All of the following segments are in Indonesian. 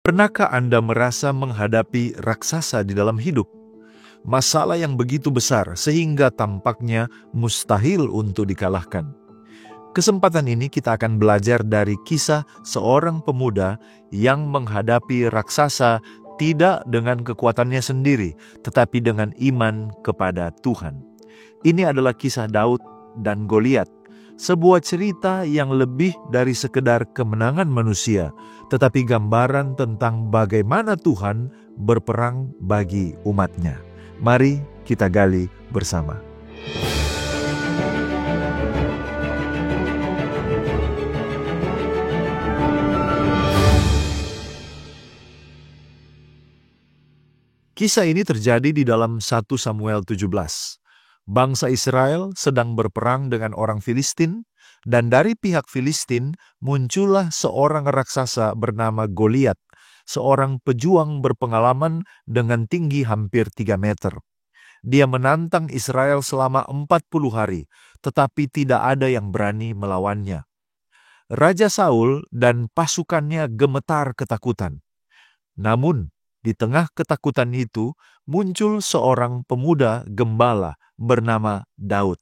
Pernahkah Anda merasa menghadapi raksasa di dalam hidup? Masalah yang begitu besar sehingga tampaknya mustahil untuk dikalahkan. Kesempatan ini kita akan belajar dari kisah seorang pemuda yang menghadapi raksasa tidak dengan kekuatannya sendiri, tetapi dengan iman kepada Tuhan. Ini adalah kisah Daud dan Goliat, sebuah cerita yang lebih dari sekedar kemenangan manusia, tetapi gambaran tentang bagaimana Tuhan berperang bagi umatnya. Mari kita gali bersama. Kisah ini terjadi di dalam 1 Samuel 17. Bangsa Israel sedang berperang dengan orang Filistin, dan dari pihak Filistin muncullah seorang raksasa bernama Goliat, seorang pejuang berpengalaman dengan tinggi hampir 3 meter. Dia menantang Israel selama 40 hari, tetapi tidak ada yang berani melawannya. Raja Saul dan pasukannya gemetar ketakutan. Namun, di tengah ketakutan itu, muncul seorang pemuda gembala bernama Daud.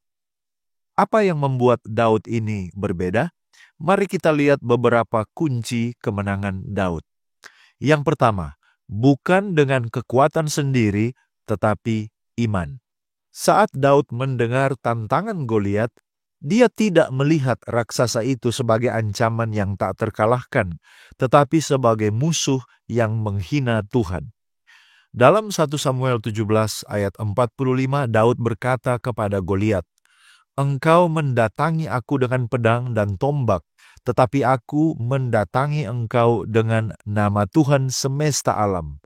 Apa yang membuat Daud ini berbeda? Mari kita lihat beberapa kunci kemenangan Daud. Yang pertama, bukan dengan kekuatan sendiri, tetapi iman. Saat Daud mendengar tantangan Goliat, dia tidak melihat raksasa itu sebagai ancaman yang tak terkalahkan, tetapi sebagai musuh yang menghina Tuhan. Dalam 1 Samuel 17 ayat 45, Daud berkata kepada Goliat, "Engkau mendatangi aku dengan pedang dan tombak, tetapi aku mendatangi engkau dengan nama Tuhan semesta alam."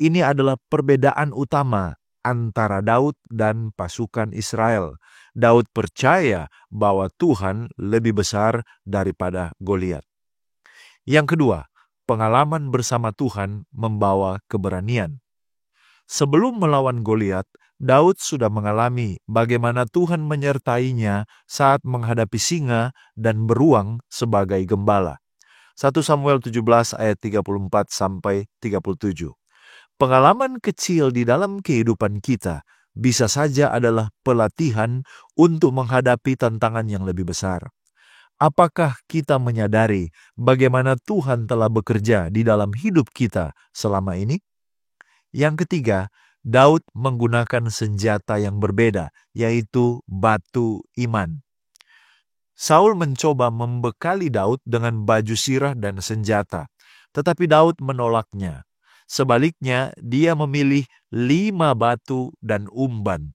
Ini adalah perbedaan utama antara Daud dan pasukan Israel. Daud percaya bahwa Tuhan lebih besar daripada Goliat. Yang kedua, pengalaman bersama Tuhan membawa keberanian. Sebelum melawan Goliat, Daud sudah mengalami bagaimana Tuhan menyertainya saat menghadapi singa dan beruang sebagai gembala. 1 Samuel 17 ayat 34 sampai 37. Pengalaman kecil di dalam kehidupan kita bisa saja adalah pelatihan untuk menghadapi tantangan yang lebih besar. Apakah kita menyadari bagaimana Tuhan telah bekerja di dalam hidup kita selama ini? Yang ketiga, Daud menggunakan senjata yang berbeda, yaitu batu iman. Saul mencoba membekali Daud dengan baju sirah dan senjata, tetapi Daud menolaknya. Sebaliknya, dia memilih 5 batu dan umban.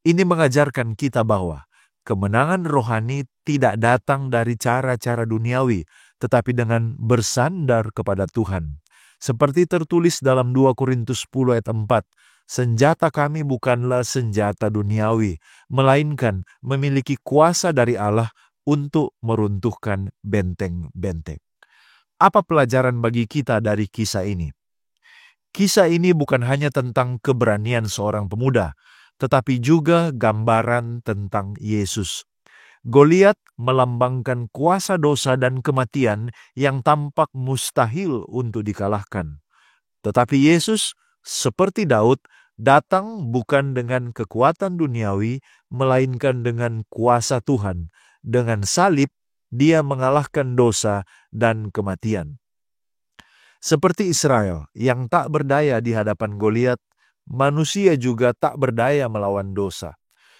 Ini mengajarkan kita bahwa kemenangan rohani tidak datang dari cara-cara duniawi, tetapi dengan bersandar kepada Tuhan. Seperti tertulis dalam 2 Korintus 10 ayat 4, "Senjata kami bukanlah senjata duniawi, melainkan memiliki kuasa dari Allah untuk meruntuhkan benteng-benteng." Apa pelajaran bagi kita dari kisah ini? Kisah ini bukan hanya tentang keberanian seorang pemuda, tetapi juga gambaran tentang Yesus. Goliat melambangkan kuasa dosa dan kematian yang tampak mustahil untuk dikalahkan. Tetapi Yesus, seperti Daud, datang bukan dengan kekuatan duniawi, melainkan dengan kuasa Tuhan. Dengan salib, dia mengalahkan dosa dan kematian. Seperti Israel yang tak berdaya di hadapan Goliat, manusia juga tak berdaya melawan dosa.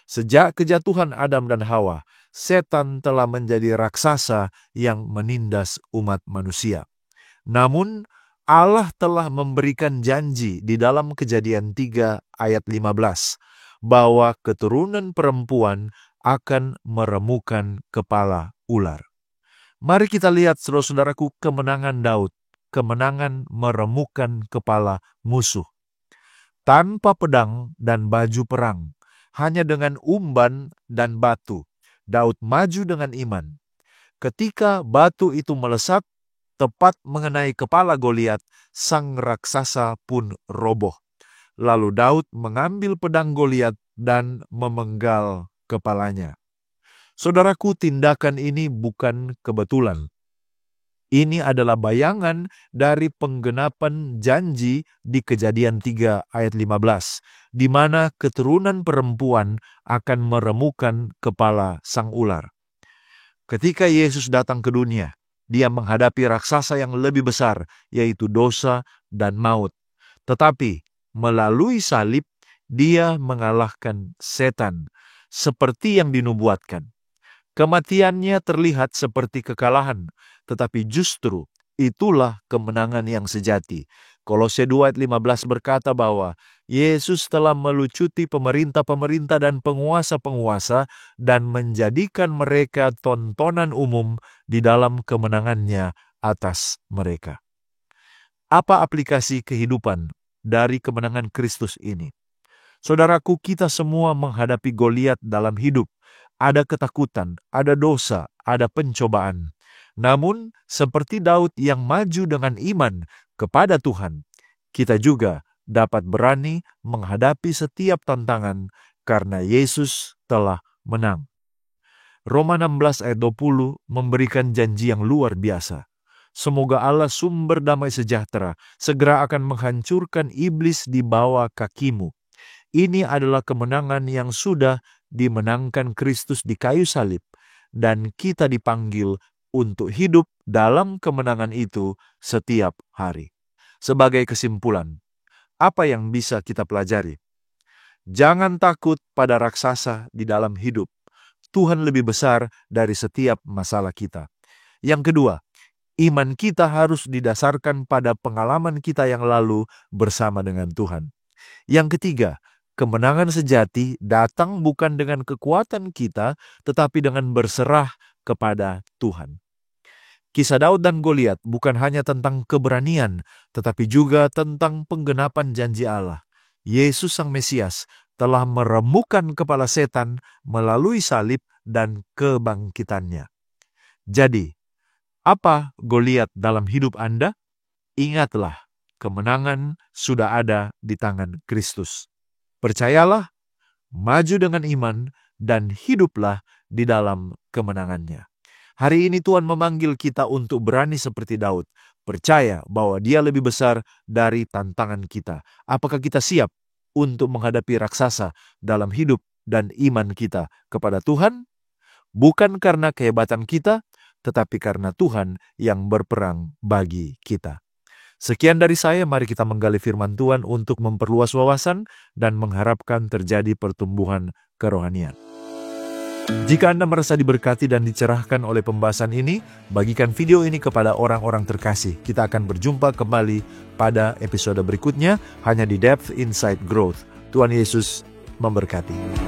Sejak kejatuhan Adam dan Hawa, setan telah menjadi raksasa yang menindas umat manusia. Namun, Allah telah memberikan janji di dalam Kejadian 3 ayat 15 bahwa keturunan perempuan akan meremukan kepala ular. Mari kita lihat, saudara-saudaraku, kemenangan Daud, kemenangan meremukan kepala musuh. Tanpa pedang dan baju perang, hanya dengan umban dan batu, Daud maju dengan iman. Ketika batu itu melesat tepat mengenai kepala Goliat, sang raksasa pun roboh. Lalu Daud mengambil pedang Goliat dan memenggal kepalanya. Saudaraku, tindakan ini bukan kebetulan. Ini adalah bayangan dari penggenapan janji di Kejadian 3 ayat 15, di mana keturunan perempuan akan meremukan kepala sang ular. Ketika Yesus datang ke dunia, dia menghadapi raksasa yang lebih besar, yaitu dosa dan maut. Tetapi melalui salib, dia mengalahkan setan, seperti yang dinubuatkan. Kematiannya terlihat seperti kekalahan, tetapi justru itulah kemenangan yang sejati. Kolose 2 ayat 15 berkata bahwa Yesus telah melucuti pemerintah-pemerintah dan penguasa-penguasa dan menjadikan mereka tontonan umum di dalam kemenangannya atas mereka. Apa aplikasi kehidupan dari kemenangan Kristus ini? Saudaraku, kita semua menghadapi Goliat dalam hidup. Ada ketakutan, ada dosa, ada pencobaan. Namun, seperti Daud yang maju dengan iman kepada Tuhan, kita juga dapat berani menghadapi setiap tantangan karena Yesus telah menang. Roma 16 ayat 20 memberikan janji yang luar biasa. Semoga Allah sumber damai sejahtera segera akan menghancurkan iblis di bawah kakimu. Ini adalah kemenangan yang sudah dimenangkan Kristus di kayu salib, dan kita dipanggil untuk hidup dalam kemenangan itu setiap hari. Sebagai kesimpulan, apa yang bisa kita pelajari? Jangan takut pada raksasa di dalam hidup. Tuhan lebih besar dari setiap masalah kita. Yang kedua, iman kita harus didasarkan pada pengalaman kita yang lalu bersama dengan Tuhan. Yang ketiga, kemenangan sejati datang bukan dengan kekuatan kita, tetapi dengan berserah kepada Tuhan. Kisah Daud dan Goliat bukan hanya tentang keberanian, tetapi juga tentang penggenapan janji Allah. Yesus Sang Mesias telah meremukkan kepala setan melalui salib dan kebangkitannya. Jadi, apa Goliat dalam hidup Anda? Ingatlah, kemenangan sudah ada di tangan Kristus. Percayalah, maju dengan iman, dan hiduplah di dalam kemenangannya. Hari ini Tuhan memanggil kita untuk berani seperti Daud, percaya bahwa Dia lebih besar dari tantangan kita. Apakah kita siap untuk menghadapi raksasa dalam hidup dan iman kita kepada Tuhan? Bukan karena kehebatan kita, tetapi karena Tuhan yang berperang bagi kita. Sekian dari saya, mari kita menggali firman Tuhan untuk memperluas wawasan dan mengharapkan terjadi pertumbuhan kerohanian. Jika Anda merasa diberkati dan dicerahkan oleh pembahasan ini, bagikan video ini kepada orang-orang terkasih. Kita akan berjumpa kembali pada episode berikutnya hanya di Depth Inside Growth. Tuhan Yesus memberkati.